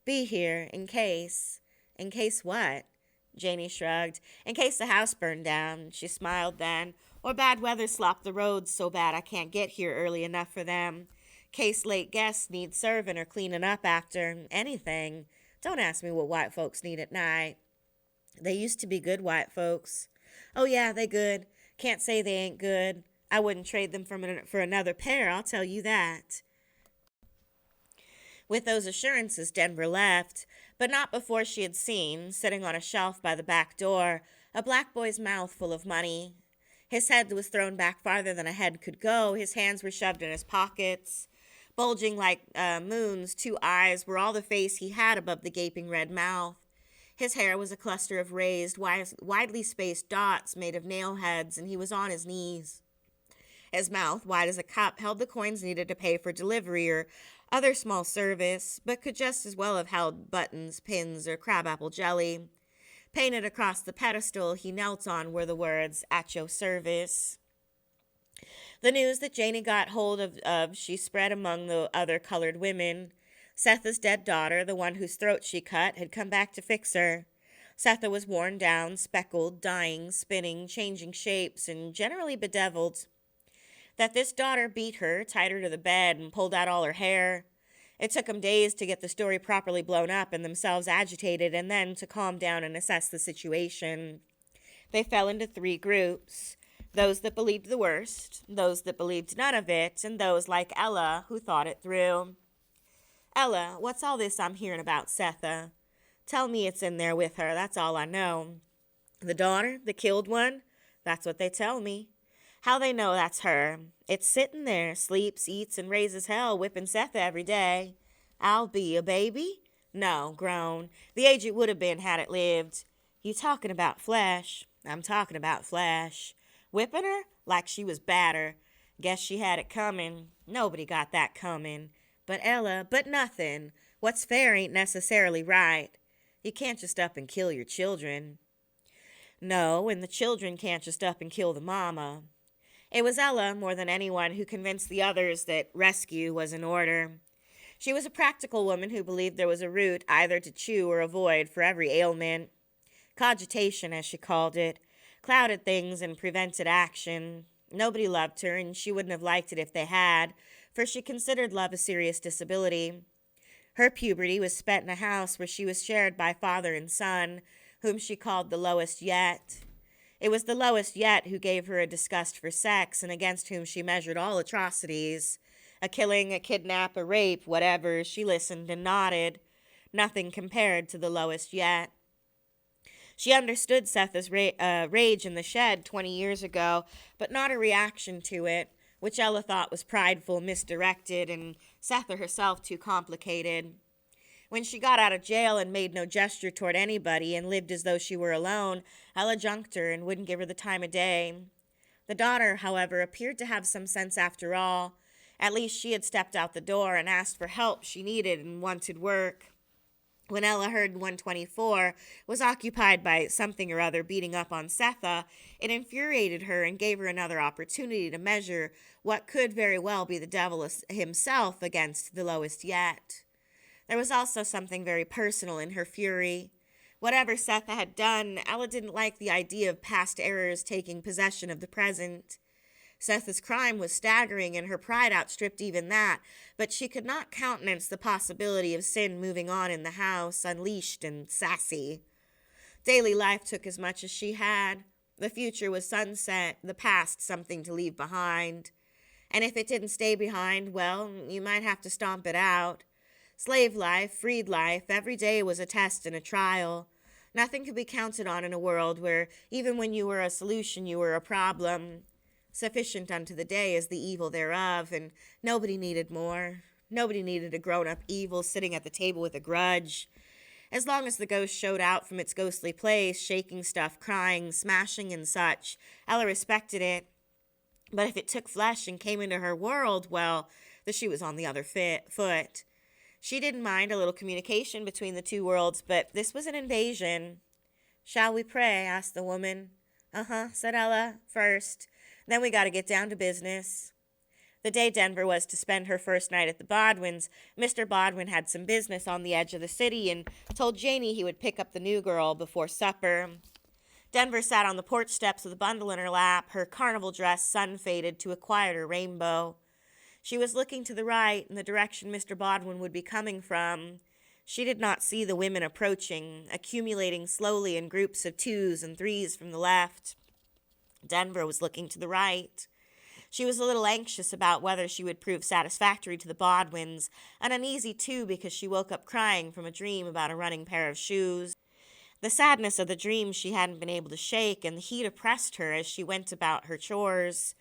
Be here, in case. In case what? Janie shrugged. In case the house burned down. She smiled then. Or bad weather slopped the roads so bad I can't get here early enough for them. Case late guests need serving or cleaning up after. Anything. Don't ask me what white folks need at night. They used to be good white folks. Oh yeah, they good. Can't say they ain't good. I wouldn't trade them for another pair, I'll tell you that. With those assurances, Denver left, but not before she had seen, sitting on a shelf by the back door, a black boy's mouth full of money. His head was thrown back farther than a head could go. His hands were shoved in his pockets. Bulging like moons, 2 eyes were all the face he had above the gaping red mouth. His hair was a cluster of raised, widely spaced dots made of nail heads, and he was on his knees. His mouth, wide as a cup, held the coins needed to pay for delivery or other small service, but could just as well have held buttons, pins, or crabapple jelly. Painted across the pedestal he knelt on were the words, "At your service." The news that Janie got hold of she spread among the other colored women. Setha's dead daughter, the one whose throat she cut, had come back to fix her. Setha was worn down, speckled, dying, spinning, changing shapes, and generally bedeviled. That this daughter beat her, tied her to the bed, and pulled out all her hair. It took them days to get the story properly blown up and themselves agitated, and then to calm down and assess the situation. They fell into 3 groups. Those that believed the worst, those that believed none of it, and those like Ella who thought it through. Ella, what's all this I'm hearing about Setha? Tell me it's in there with her, that's all I know. The daughter, the killed one? That's what they tell me. How they know that's her? It's sitting there, sleeps, eats, and raises hell, whipping Setha every day. I'll be a baby? No, grown. The age it would have been had it lived. You talking about flesh? I'm talking about flesh. Whipping her? Like she was batter. Guess she had it coming. Nobody got that coming. But Ella, but nothing. What's fair ain't necessarily right. You can't just up and kill your children. No, and the children can't just up and kill the mama. It was Ella, more than anyone, who convinced the others that rescue was in order. She was a practical woman who believed there was a root either to chew or avoid for every ailment. Cogitation, as she called it, clouded things and prevented action. Nobody loved her, and she wouldn't have liked it if they had, for she considered love a serious disability. Her puberty was spent in a house where she was shared by father and son, whom she called the lowest yet. It was the lowest yet who gave her a disgust for sex and against whom she measured all atrocities. A killing, a kidnap, a rape, whatever, she listened and nodded. Nothing compared to the lowest yet. She understood Setha's rage in the shed 20 years ago, but not a reaction to it, which Ella thought was prideful, misdirected, and Setha herself too complicated. When she got out of jail and made no gesture toward anybody and lived as though she were alone, Ella junked her and wouldn't give her the time of day. The daughter, however, appeared to have some sense after all. At least she had stepped out the door and asked for help she needed and wanted work. When Ella heard 124 was occupied by something or other beating up on Setha, it infuriated her and gave her another opportunity to measure what could very well be the devil himself against the lowest yet. There was also something very personal in her fury. Whatever Setha had done, Ella didn't like the idea of past errors taking possession of the present. Seth's crime was staggering, and her pride outstripped even that, but she could not countenance the possibility of sin moving on in the house, unleashed and sassy. Daily life took as much as she had. The future was sunset, the past something to leave behind. And if it didn't stay behind, well, you might have to stomp it out. Slave life, freed life, every day was a test and a trial. Nothing could be counted on in a world where, even when you were a solution, you were a problem. Sufficient unto the day is the evil thereof, and nobody needed more. Nobody needed a grown-up evil sitting at the table with a grudge. As long as the ghost showed out from its ghostly place, shaking stuff, crying, smashing, and such, Ella respected it. But if it took flesh and came into her world, well, the shoe was on the other foot. She didn't mind a little communication between the two worlds, but this was an invasion. "Shall we pray?" asked the woman. "Uh-huh," said Ella, "first. Then we got to get down to business." The day Denver was to spend her first night at the Bodwins, Mr. Bodwin had some business on the edge of the city and told Janie he would pick up the new girl before supper. Denver sat on the porch steps with a bundle in her lap, her carnival dress sun-faded to a quieter rainbow. She was looking to the right, in the direction Mr. Bodwin would be coming from. She did not see the women approaching, accumulating slowly in groups of 2s and 3s from the left. Denver was looking to the right. She was a little anxious about whether she would prove satisfactory to the Bodwins, and uneasy too because she woke up crying from a dream about a running pair of shoes. The sadness of the dream she hadn't been able to shake, and the heat oppressed her as she went about her chores.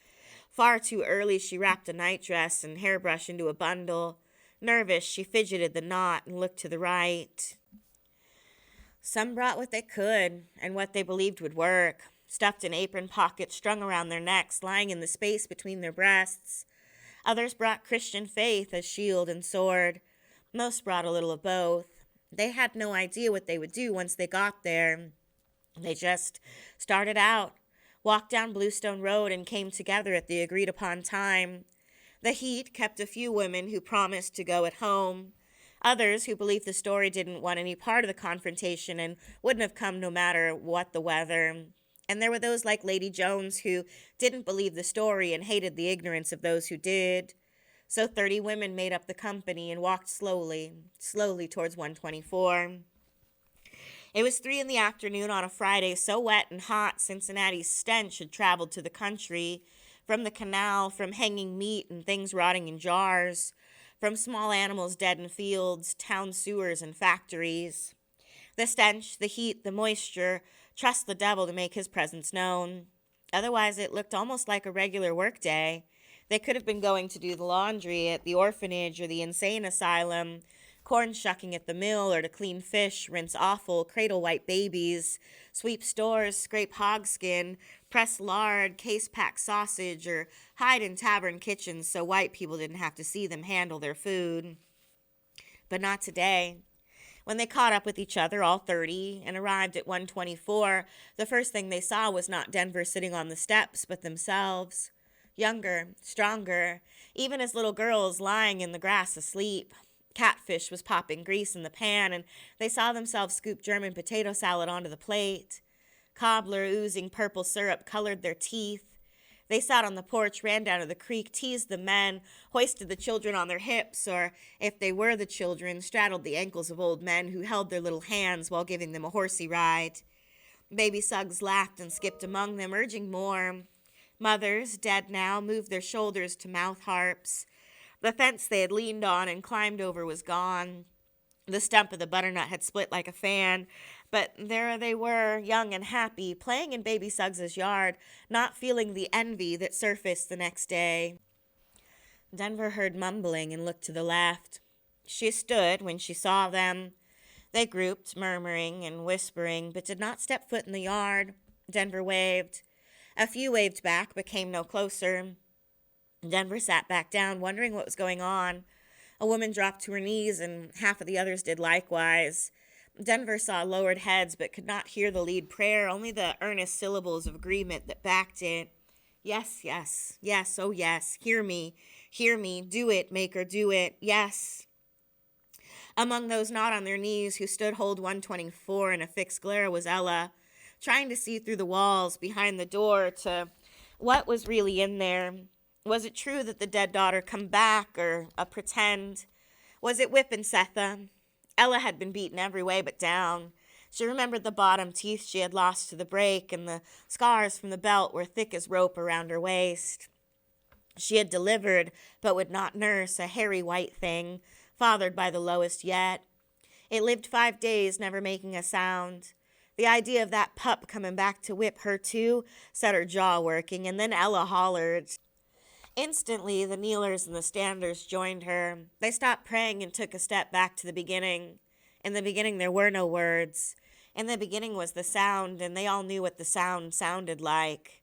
Far too early she wrapped a nightdress and hairbrush into a bundle. Nervous, she fidgeted the knot and looked to the right. Some brought what they could, and what they believed would work. Stuffed in apron pockets strung around their necks, lying in the space between their breasts. Others brought Christian faith as shield and sword. Most brought a little of both. They had no idea what they would do once they got there. They just started out, walked down Bluestone Road, and came together at the agreed-upon time. The heat kept a few women who promised to go at home. Others who believed the story didn't want any part of the confrontation and wouldn't have come no matter what the weather. And there were those like Lady Jones who didn't believe the story and hated the ignorance of those who did. So 30 women made up the company and walked slowly towards 124. It was 3 p.m. on a Friday, so wet and hot Cincinnati's stench had traveled to the country, from the canal, from hanging meat and things rotting in jars, from small animals dead in fields, town sewers, and factories. The stench, the heat, the moisture, trust the devil to make his presence known. Otherwise, it looked almost like a regular work day. They could have been going to do the laundry at the orphanage or the insane asylum, corn shucking at the mill, or to clean fish, rinse offal, cradle white babies, sweep stores, scrape hogskin, press lard, case pack sausage, or hide in tavern kitchens so white people didn't have to see them handle their food. But not today. When they caught up with each other, all 30, and arrived at 124, the first thing they saw was not Denver sitting on the steps, but themselves. Younger, stronger, even as little girls lying in the grass asleep. Catfish was popping grease in the pan, and they saw themselves scoop German potato salad onto the plate. Cobbler oozing purple syrup colored their teeth. They sat on the porch, ran down to the creek, teased the men, hoisted the children on their hips, or, if they were the children, straddled the ankles of old men who held their little hands while giving them a horsey ride. Baby Suggs laughed and skipped among them, urging more. Mothers, dead now, moved their shoulders to mouth harps. The fence they had leaned on and climbed over was gone. The stump of the butternut had split like a fan, but there they were, young and happy, playing in Baby Suggs's yard, not feeling the envy that surfaced the next day. Denver heard mumbling and looked to the left. She stood when she saw them. They grouped, murmuring and whispering, but did not step foot in the yard. Denver waved. A few waved back, but came no closer. Denver sat back down, wondering what was going on. A woman dropped to her knees, and half of the others did likewise. Denver saw lowered heads, but could not hear the lead prayer, only the earnest syllables of agreement that backed it. Yes, yes, yes, oh yes, hear me, do it, Maker, do it, yes. Among those not on their knees who stood hold 124 in a fixed glare was Ella, trying to see through the walls behind the door to What was really in there? Was it true that the dead daughter come back, or a pretend? Was it whipping Setha? Ella had been beaten every way but down. She remembered the bottom teeth she had lost to the break, and the scars from the belt were thick as rope around her waist. She had delivered, but would not nurse, a hairy white thing, fathered by the lowest yet. It lived 5 days, never making a sound. The idea of that pup coming back to whip her too set her jaw working, and then Ella hollered. Instantly, the kneelers and the standers joined her. They stopped praying and took a step back to the beginning. In the beginning, there were no words. In the beginning was the sound, and they all knew what the sound sounded like.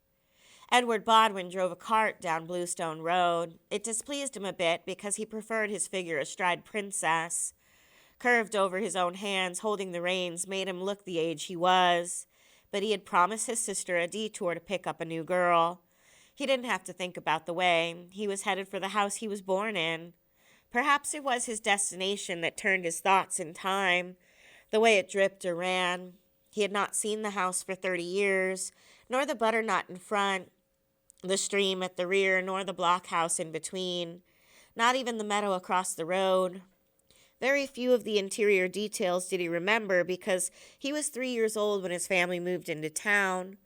Edward Bodwin drove a cart down Bluestone Road. It displeased him a bit because he preferred his figure astride Princess. Curved over his own hands, holding the reins, made him look the age he was. But he had promised his sister a detour to pick up a new girl. He didn't have to think about the way. He was headed for the house he was born in. Perhaps it was his destination that turned his thoughts in time, the way it dripped or ran. He had not seen the house for 30 years, nor the butternut in front, the stream at the rear, nor the blockhouse in between, not even the meadow across the road. Very few of the interior details did he remember because he was 3 years old when his family moved into town.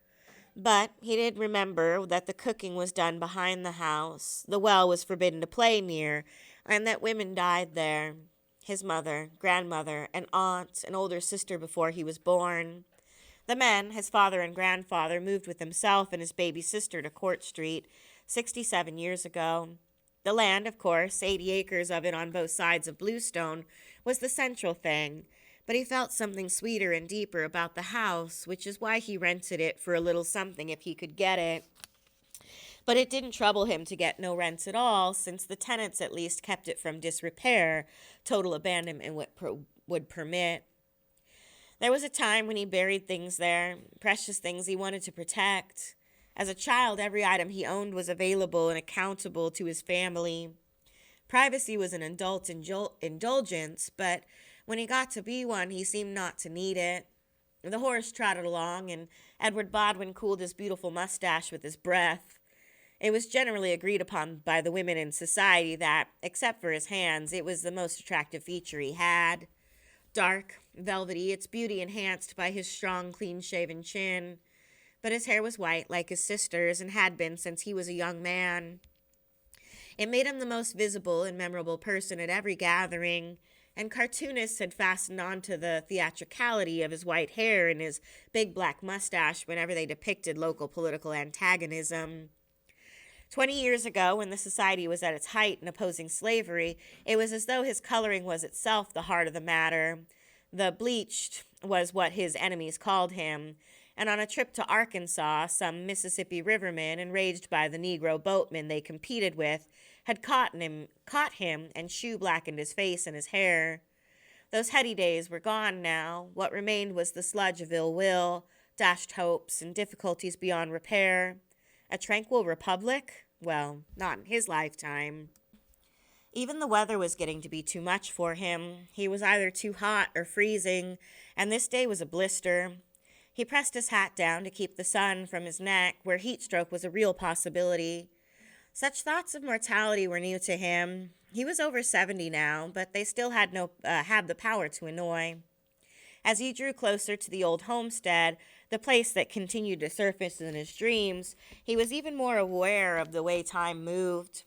But he did remember that the cooking was done behind the house, the well was forbidden to play near, and that women died there. His mother, grandmother, an aunt, an older sister before he was born. The men, his father and grandfather, moved with himself and his baby sister to Court Street 67 years ago. The land, of course, 80 acres of it on both sides of Bluestone, was the central thing, but he felt something sweeter and deeper about the house, which is why he rented it for a little something if he could get it. But it didn't trouble him to get no rents at all, since the tenants at least kept it from disrepair, total abandonment would permit. There was a time when he buried things there, precious things he wanted to protect. As a child, every item he owned was available and accountable to his family. Privacy was an adult indulgence, but when he got to be one, he seemed not to need it. The horse trotted along, and Edward Bodwin cooled his beautiful mustache with his breath. It was generally agreed upon by the women in society that, except for his hands, it was the most attractive feature he had. Dark, velvety, its beauty enhanced by his strong, clean-shaven chin. But his hair was white, like his sister's, and had been since he was a young man. It made him the most visible and memorable person at every gathering, and cartoonists had fastened on to the theatricality of his white hair and his big black mustache whenever they depicted local political antagonism. 20 years ago, when the society was at its height in opposing slavery, it was as though his coloring was itself the heart of the matter. The bleached was what his enemies called him, and on a trip to Arkansas, some Mississippi rivermen, enraged by the Negro boatmen they competed with, had caught him and shoe-blackened his face and his hair. Those heady days were gone now. What remained was the sludge of ill will, dashed hopes, and difficulties beyond repair. A tranquil republic? Well, not in his lifetime. Even the weather was getting to be too much for him. He was either too hot or freezing, and this day was a blister. He pressed his hat down to keep the sun from his neck, where heat stroke was a real possibility. Such thoughts of mortality were new to him. He was over 70 now, but they still had the power to annoy. As he drew closer to the old homestead, the place that continued to surface in his dreams, he was even more aware of the way time moved.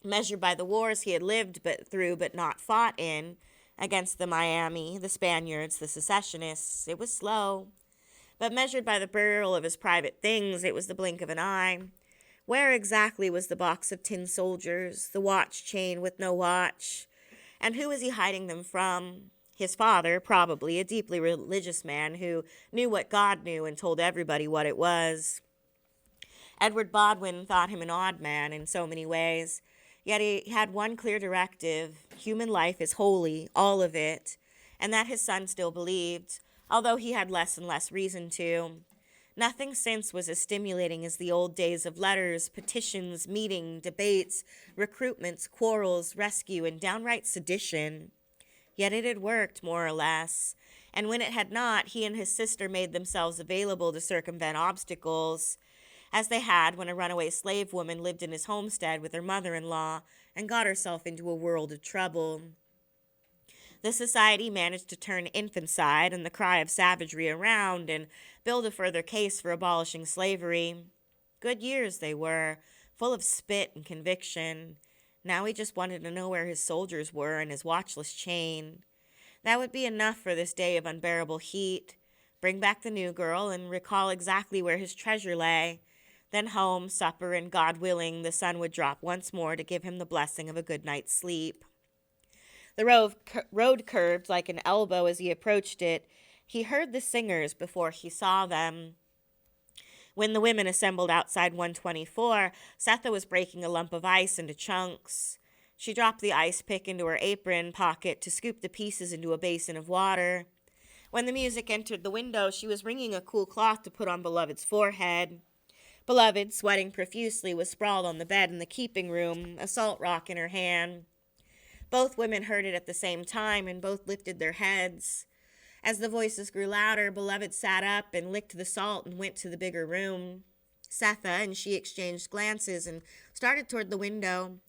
Measured by the wars he had lived through but not fought in, against the Miami, the Spaniards, the secessionists, it was slow. But measured by the burial of his private things, it was the blink of an eye. Where exactly was the box of tin soldiers, the watch chain with no watch? And who was he hiding them from? His father, probably, a deeply religious man who knew what God knew and told everybody what it was. Edward Bodwin thought him an odd man in so many ways, yet he had one clear directive: human life is holy, all of it, and that his son still believed, although he had less and less reason to. Nothing since was as stimulating as the old days of letters, petitions, meeting, debates, recruitments, quarrels, rescue, and downright sedition. Yet it had worked, more or less, and when it had not, he and his sister made themselves available to circumvent obstacles. as they had when a runaway slave woman lived in his homestead with her mother-in-law and got herself into a world of trouble. The society managed to turn infanticide and the cry of savagery around and build a further case for abolishing slavery. Good years they were, full of spit and conviction. Now he just wanted to know where his soldiers were and his watchless chain. That would be enough for this day of unbearable heat. Bring back the new girl and recall exactly where his treasure lay. Then home, supper, and God willing, the sun would drop once more to give him the blessing of a good night's sleep. The road curved like an elbow as he approached it. He heard the singers before he saw them. When the women assembled outside 124, Setha was breaking a lump of ice into chunks. She dropped the ice pick into her apron pocket to scoop the pieces into a basin of water. When the music entered the window, she was wringing a cool cloth to put on Beloved's forehead. Beloved, sweating profusely, was sprawled on the bed in the keeping room, a salt rock in her hand. Both women heard it at the same time, and both lifted their heads. As the voices grew louder, Beloved sat up and licked the salt and went to the bigger room. Setha and she exchanged glances and started toward the window.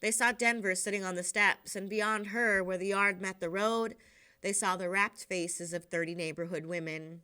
They saw Denver sitting on the steps, and beyond her, where the yard met the road, they saw the rapt faces of 30 neighborhood women.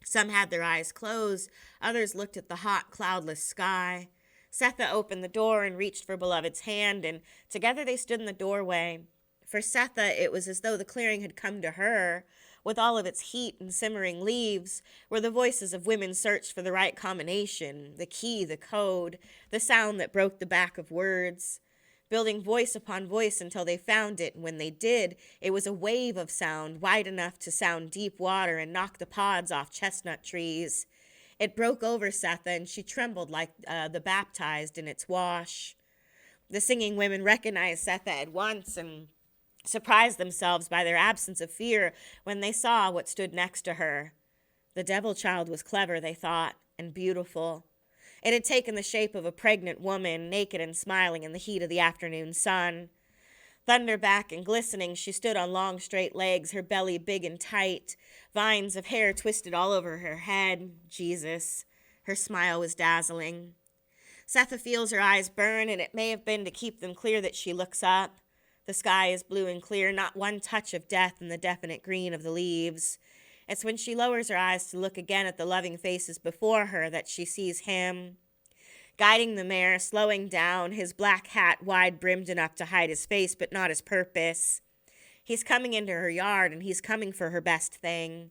Some had their eyes closed, others looked at the hot, cloudless sky. Setha opened the door and reached for Beloved's hand, and together they stood in the doorway. For Setha, it was as though the clearing had come to her, with all of its heat and simmering leaves, where the voices of women searched for the right combination, the key, the code, the sound that broke the back of words, building voice upon voice until they found it, and when they did, it was a wave of sound wide enough to sound deep water and knock the pods off chestnut trees. It broke over Setha, and she trembled like the baptized in its wash. The singing women recognized Setha at once and surprised themselves by their absence of fear when they saw what stood next to her. The devil child was clever, they thought, and beautiful. It had taken the shape of a pregnant woman, naked and smiling in the heat of the afternoon sun. Thunderback and glistening, she stood on long, straight legs, her belly big and tight, vines of hair twisted all over her head. Jesus. Her smile was dazzling. Setha feels her eyes burn, and it may have been to keep them clear that she looks up. The sky is blue and clear, not one touch of death in the definite green of the leaves. It's when she lowers her eyes to look again at the loving faces before her that she sees him. Guiding the mare, slowing down, his black hat wide-brimmed enough to hide his face but not his purpose. He's coming into her yard, and he's coming for her best thing.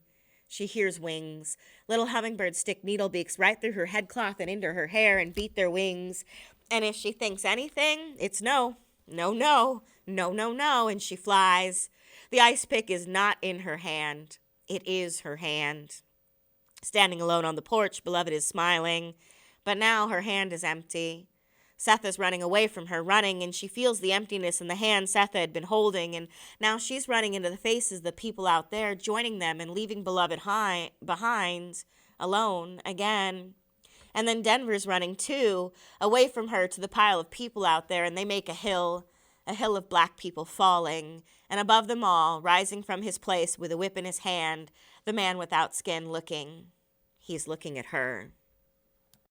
She hears wings. Little hummingbirds stick needlebeaks right through her headcloth and into her hair and beat their wings. And if she thinks anything, it's no, no, no, no, no, no, and she flies. The ice pick is not in her hand. It is her hand. Standing alone on the porch, Beloved is smiling, but now her hand is empty. Setha's running away from her, running, and she feels the emptiness in the hand Setha had been holding, and now she's running into the faces of the people out there, joining them and leaving Beloved behind, alone, again. And then Denver's running too, away from her to the pile of people out there, and they make a hill of black people falling, and above them all, rising from his place with a whip in his hand, the man without skin looking. He's looking at her.